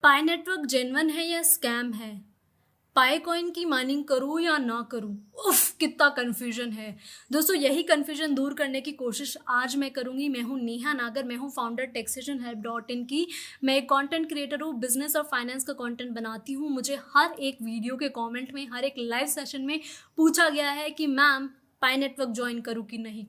पाई network genuine है या scam है? पाई कॉइन की माइनिंग करूँ या ना करूँ? उफ, कितना कन्फ्यूजन है दोस्तों। यही कन्फ्यूजन दूर करने की कोशिश आज मैं करूँगी। मैं हूँ नेहा नागर, मैं हूँ फाउंडर taxationhelp.in की। मैं एक कंटेंट क्रिएटर हूँ, बिजनेस और फाइनेंस का कंटेंट बनाती हूँ। मुझे हर एक वीडियो के कमेंट में, हर एक लाइव सेशन में पूछा गया है कि मैम पाई नेटवर्क ज्वाइन करूँ कि नहीं।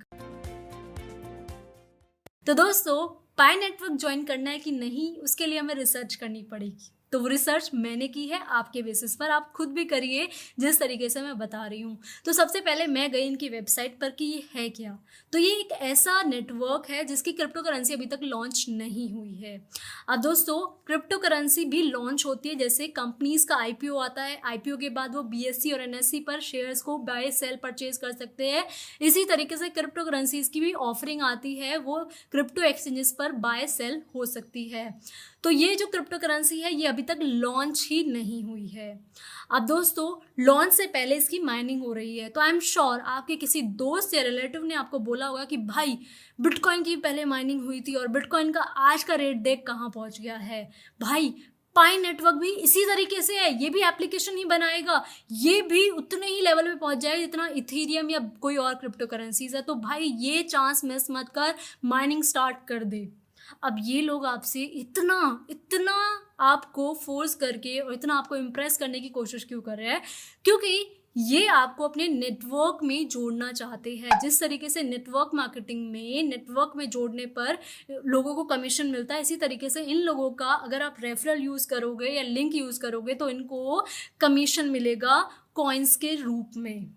तो दोस्तों, पाई नेटवर्क ज्वाइन करना है कि नहीं, उसके लिए हमें रिसर्च करनी पड़ेगी। तो वो रिसर्च मैंने की है, आपके बेसिस पर आप खुद भी करिए जिस तरीके से मैं बता रही हूँ। तो सबसे पहले मैं गई इनकी वेबसाइट पर कि ये है क्या। तो ये एक ऐसा नेटवर्क है जिसकी क्रिप्टो करेंसी अभी तक लॉन्च नहीं हुई है। अब दोस्तों, क्रिप्टो करेंसी भी लॉन्च होती है जैसे कंपनीज का आईपीओ आता है। आईपीओ के बाद वो बीएससी और एनएससी पर शेयर्स को बाय सेल परचेज कर सकते हैं। इसी तरीके से क्रिप्टो करेंसीज की भी ऑफरिंग आती है, वो क्रिप्टो एक्सचेंजेस पर बाय सेल हो सकती है। तो ये जो क्रिप्टो करेंसी है ये अभी तक लॉन्च ही नहीं हुई है। अब दोस्तों, लॉन्च से पहले इसकी माइनिंग हो रही है। तो आई एम श्योर आपके किसी दोस्त या रिलेटिव ने आपको बोला होगा कि भाई बिटकॉइन की पहले माइनिंग हुई थी और बिटकॉइन का आज का रेट देख कहाँ पहुंच गया है। भाई पाई नेटवर्क भी इसी तरीके से है, ये भी एप्लीकेशन ही बनाएगा, ये भी उतने ही लेवल पे पहुंच जाएगा जितना इथेरियम या कोई और क्रिप्टो करेंसीज है। तो भाई ये चांस मिस मत कर, माइनिंग स्टार्ट कर दे। अब ये लोग आपसे इतना इतना आपको फोर्स करके और इतना आपको इम्प्रेस करने की कोशिश क्यों कर रहे हैं? क्योंकि ये आपको अपने नेटवर्क में जोड़ना चाहते हैं। जिस तरीके से नेटवर्क मार्केटिंग में, नेटवर्क में जोड़ने पर लोगों को कमीशन मिलता है, इसी तरीके से इन लोगों का अगर आप रेफरल यूज़ करोगे या लिंक यूज़ करोगे तो इनको कमीशन मिलेगा कॉइन्स के रूप में।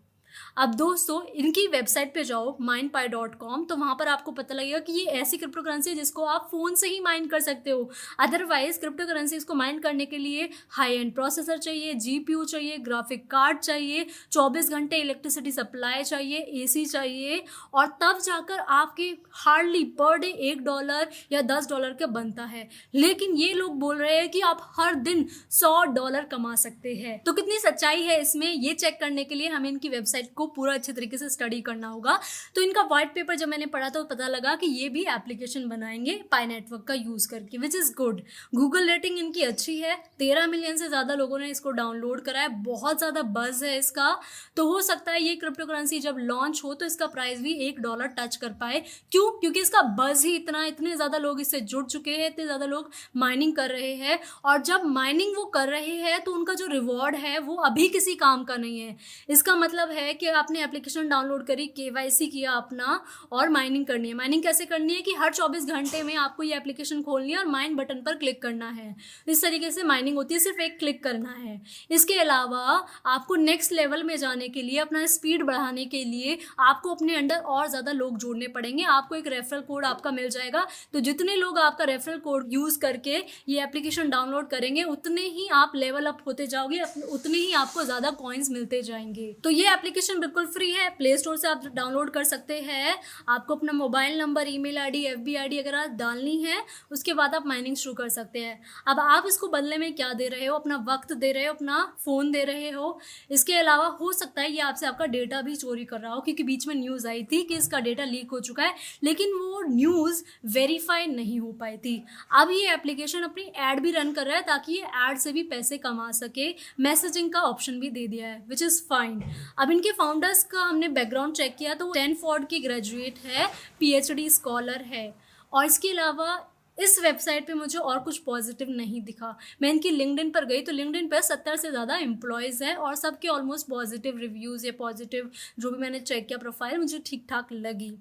अब दोस्तों, इनकी वेबसाइट पे जाओ mindpie.com, तो वहाँ पर आपको पता लगेगा कि ये ऐसी क्रिप्टो करेंसी है जिसको आप फ़ोन से ही माइन कर सकते हो। अदरवाइज क्रिप्टो करेंसीज को माइन करने के लिए हाई एंड प्रोसेसर चाहिए, जीपीयू चाहिए, ग्राफिक कार्ड चाहिए, 24 घंटे इलेक्ट्रिसिटी सप्लाई चाहिए, एसी चाहिए, और तब जाकर आपके हार्डली पर डे $1 या $10 का बनता है। लेकिन ये लोग बोल रहे हैं कि आप हर दिन $100 कमा सकते हैं। तो कितनी सच्चाई है इसमें, ये चेक करने के लिए हमें इनकी वेबसाइट को पूरा अच्छे तरीके से स्टडी करना होगा। तो इनका व्हाइट पेपर जब मैंने पढ़ा तो पता लगा कि ये भी एप्लीकेशन बनाएंगे पाई नेटवर्क का यूज करके, which is good. Google rating इनकी अच्छी है, 13 मिलियन से ज्यादा लोगों ने इसको डाउनलोड करा है, बहुत ज्यादा बज है इसका। तो हो सकता है ये क्रिप्टो करेंसी जब लॉन्च हो तो इसका प्राइस भी $1 टच कर पाए। क्यों? क्योंकि इसका बज ही इतना, इतने ज्यादा लोग इससे जुड़ चुके हैं, इतने ज्यादा लोग माइनिंग कर रहे हैं, और जब माइनिंग वो कर रहे हैं तो उनका जो रिवॉर्ड है वो अभी किसी काम का नहीं है। इसका मतलब है कि आपने एप्लीकेशन डाउनलोड करी, केवाईसी किया अपना, और माइनिंग करनी है। माइनिंग कैसे करनी है कि हर 24 घंटे में आपको ये एप्लीकेशन खोलनी है और माइन बटन पर क्लिक करना है। इस तरीके से माइनिंग होती है, सिर्फ एक क्लिक करना है। इसके अलावा आपको नेक्स्ट लेवल में जाने के लिए, अपना स्पीड बढ़ाने के लिए आपको अपने अंडर और ज़्यादा लोग जोड़ने पड़ेंगे। आपको एक रेफरल कोड आपका मिल जाएगा, तो जितने लोग आपका रेफरल कोड यूज़ करके ये एप्लीकेशन डाउनलोड करेंगे उतने ही आप लेवल अप होते जाओगे, उतने ही आपको ज़्यादा कॉइन्स मिलते जाएंगे। तो ये एप्लीकेशन बिल्कुल फ्री है, प्ले स्टोर से आप डाउनलोड कर सकते हैं। आपको अपना mobile number, email ID, FB ID अगर आप डालनी है, उसके बाद आप माइनिंग शुरू कर सकते हैं। अब आप इसको बदले में क्या दे रहे हो? अपना वक्त दे रहे हो, अपना फ़ोन दे रहे हो। इसके अलावा हो सकता है ये आपसे आपका डेटा भी चोरी कर रहा हो, क्योंकि बीच में न्यूज़ आई थी कि इसका डेटा लीक हो चुका है, लेकिन वो न्यूज़ वेरीफाई नहीं हो पाई थी। अब ये एप्लीकेशन अपनी ऐड भी रन कर रहा है ताकि ये ऐड से भी पैसे कमा सके। मैसेजिंग का ऑप्शन भी दे दिया है, विच इज़ फाइन। अब इनके फाउंडर्स का हमने बैकग्राउंड चेक किया तो वो स्टैनफोर्ड की ग्रेजुएट है, पीएचडी स्कॉलर है, और इसके अलावा इस वेबसाइट पे मुझे और कुछ पॉजिटिव नहीं दिखा। मैं इनकी लिंक्डइन पर गई तो लिंक्डइन पर 70 से ज़्यादा एम्प्लॉयज़ हैं और सबके ऑलमोस्ट पॉजिटिव रिव्यूज़ या पॉजिटिव जो भी मैंने चेक किया प्रोफाइल मुझे ठीक ठाक लगी।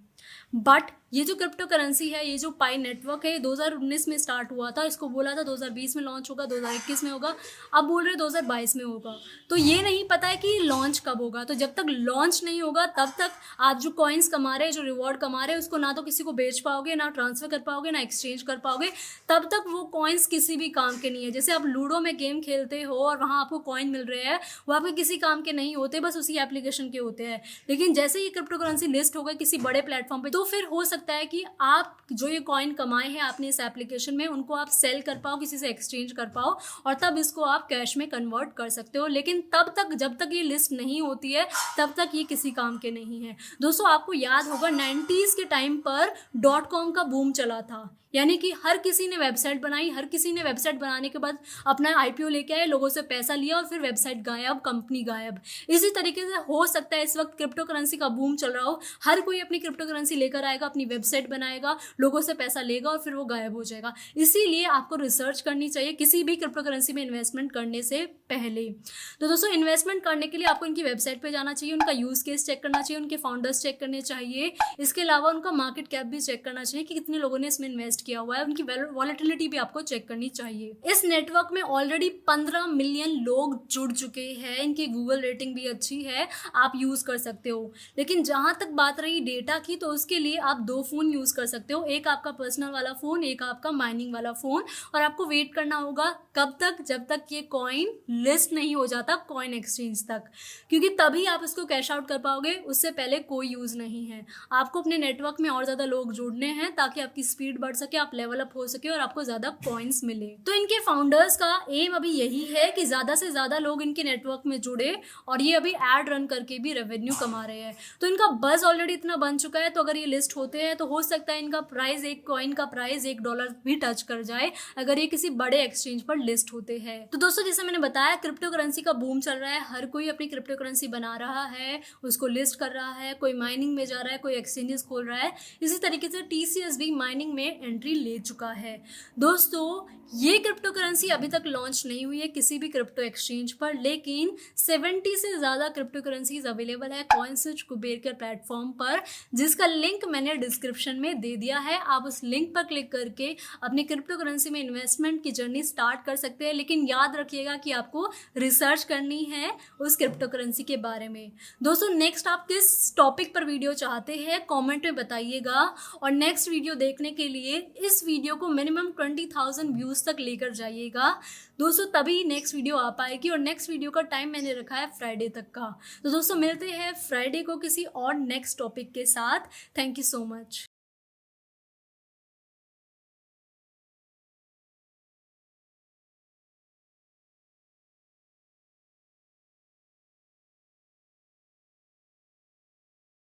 बट ये जो क्रिप्टो करेंसी है, ये जो पाई नेटवर्क है, ये 2019 में स्टार्ट हुआ था। इसको बोला था 2020 में लॉन्च होगा, 2021 में होगा, अब बोल रहे 2022 में होगा। तो ये नहीं पता है कि लॉन्च कब होगा। तो जब तक लॉन्च नहीं होगा तब तक आप जो कॉइन्स कमा रहे हैं, जो रिवॉर्ड कमा रहे हैं, उसको ना तो किसी को बेच पाओगे, ना ट्रांसफर कर पाओगे, ना एक्सचेंज कर पाओगे। तब तक वो कॉइन्स किसी भी काम के नहीं है। जैसे आप लूडो में गेम खेलते हो और वहाँ आपको कॉइन मिल रहे हैं, वो आपके किसी काम के नहीं होते, बस उसी एप्लीकेशन के होते हैं। लेकिन जैसे ही क्रिप्टो करेंसी लिस्ट होगा किसी बड़े प्लेटफॉर्म पे, तो फिर हो सकता है कि आप जो ये कॉइन कमाए हैं आपने इस एप्लीकेशन में, उनको आप सेल कर पाओ, किसी से एक्सचेंज कर पाओ, और तब इसको आप कैश में कन्वर्ट कर सकते हो। लेकिन तब तक, जब तक ये लिस्ट नहीं होती है, तब तक ये किसी काम के नहीं है। दोस्तों, आपको याद होगा 90s के टाइम पर .com का बूम चला था। यानी कि हर किसी ने वेबसाइट बनाई, हर किसी ने वेबसाइट बनाने के बाद अपना IPO लेके आए, लोगों से पैसा लिया और फिर वेबसाइट गायब, कंपनी गायब। इसी तरीके से हो सकता है इस वक्त क्रिप्टो करेंसी का बूम चल रहा हो, हर कोई अपनी क्रिप्टो करेंसी लेकर आएगा, अपनी वेबसाइट बनाएगा, लोगों से पैसा लेगा और फिर वो गायब हो जाएगा। इसीलिए आपको रिसर्च करनी चाहिए किसी भी क्रिप्टो करेंसी में इन्वेस्टमेंट करने से पहले। तो दोस्तों, इन्वेस्टमेंट करने के लिए आपको इनकी वेबसाइट पे जाना चाहिए, उनका यूज केस चेक करना चाहिए, उनके फाउंडर्स चेक करने चाहिए। इसके अलावा उनका मार्केट कैप भी चेक करना चाहिए कि कितने लोगों ने इसमें इन्वेस्ट किया हुआ है, उनकी वॉलेटिलिटी भी आपको चेक करनी चाहिए। इस नेटवर्क में ऑलरेडी 15 मिलियन लोग जुड़ चुके हैं, इनकी गूगल रेटिंग भी अच्छी है, आप यूज कर सकते हो। लेकिन जहां तक बात रही डेटा की, तो उसके लिए आप 2 फोन यूज कर सकते हो, एक आपका पर्सनल वाला फोन, एक आपका माइनिंग वाला फोन। और आपको वेट करना होगा कब तक, जब तक ये कॉइन लिस्ट नहीं हो जाता कॉइन एक्सचेंज तक, क्योंकि तभी आप इसको कैश आउट कर पाओगे, उससे पहले कोई यूज नहीं है। आपको अपने नेटवर्क में और ज्यादा लोग जोड़ने हैं ताकि आपकी स्पीड बढ़ सके, आप लेवल अप हो सके और आपको ज्यादा कॉइन्स मिले। तो इनके फाउंडर्स का एम अभी यही है कि ज्यादा से ज्यादा लोग इनके नेटवर्क में जुड़े, और ये अभी एड रन करके भी रेवेन्यू कमा रहे हैं। तो इनका बज ऑलरेडी इतना बन चुका है, तो अगर ये लिस्ट होते हैं तो हो सकता है इनका प्राइस, एक कॉइन का प्राइस $1 भी टच कर जाए अगर ये किसी बड़े एक्सचेंज पर लिस्ट होते हैं। तो दोस्तों, जैसे मैंने बताया, क्रिप्टो करेंसी का बूम चल रहा है, हर कोई अपनी क्रिप्टो करेंसी बना रहा है, उसको लिस्ट कर रहा है, कोई माइनिंग में जा रहा है, कोई एक्सचेंजेस खोल रहा है। इसी तरीके से TCS भी माइनिंग में एंट्री ले चुका है। दोस्तों, ये क्रिप्टो करेंसी अभी तक लॉन्च नहीं हुई है किसी भी क्रिप्टो एक्सचेंज पर, लेकिन 70 से ज़्यादा क्रिप्टो करेंसीज अवेलेबल है कॉइनस्विच कुबेर के प्लेटफॉर्म पर, जिसका लिंक मैंने डिस्क्रिप्शन में दे दिया है। आप उस लिंक पर क्लिक करके अपनी क्रिप्टो करेंसी में इन्वेस्टमेंट की जर्नी स्टार्ट कर सकते हैं, लेकिन याद रखिएगा कि आपको रिसर्च करनी है उस क्रिप्टो करेंसी के बारे में। दोस्तों, नेक्स्ट आप किस टॉपिक पर वीडियो चाहते हैं कॉमेंट में बताइएगा, और नेक्स्ट वीडियो देखने के लिए इस वीडियो को मिनिमम 20,000 व्यूज तक लेकर जाइएगा दोस्तों, तभी नेक्स्ट वीडियो आ पाएगी। और नेक्स्ट वीडियो का टाइम मैंने रखा है फ्राइडे तक का। तो दोस्तों, मिलते हैं फ्राइडे को किसी और नेक्स्ट टॉपिक के साथ। Thank you so much.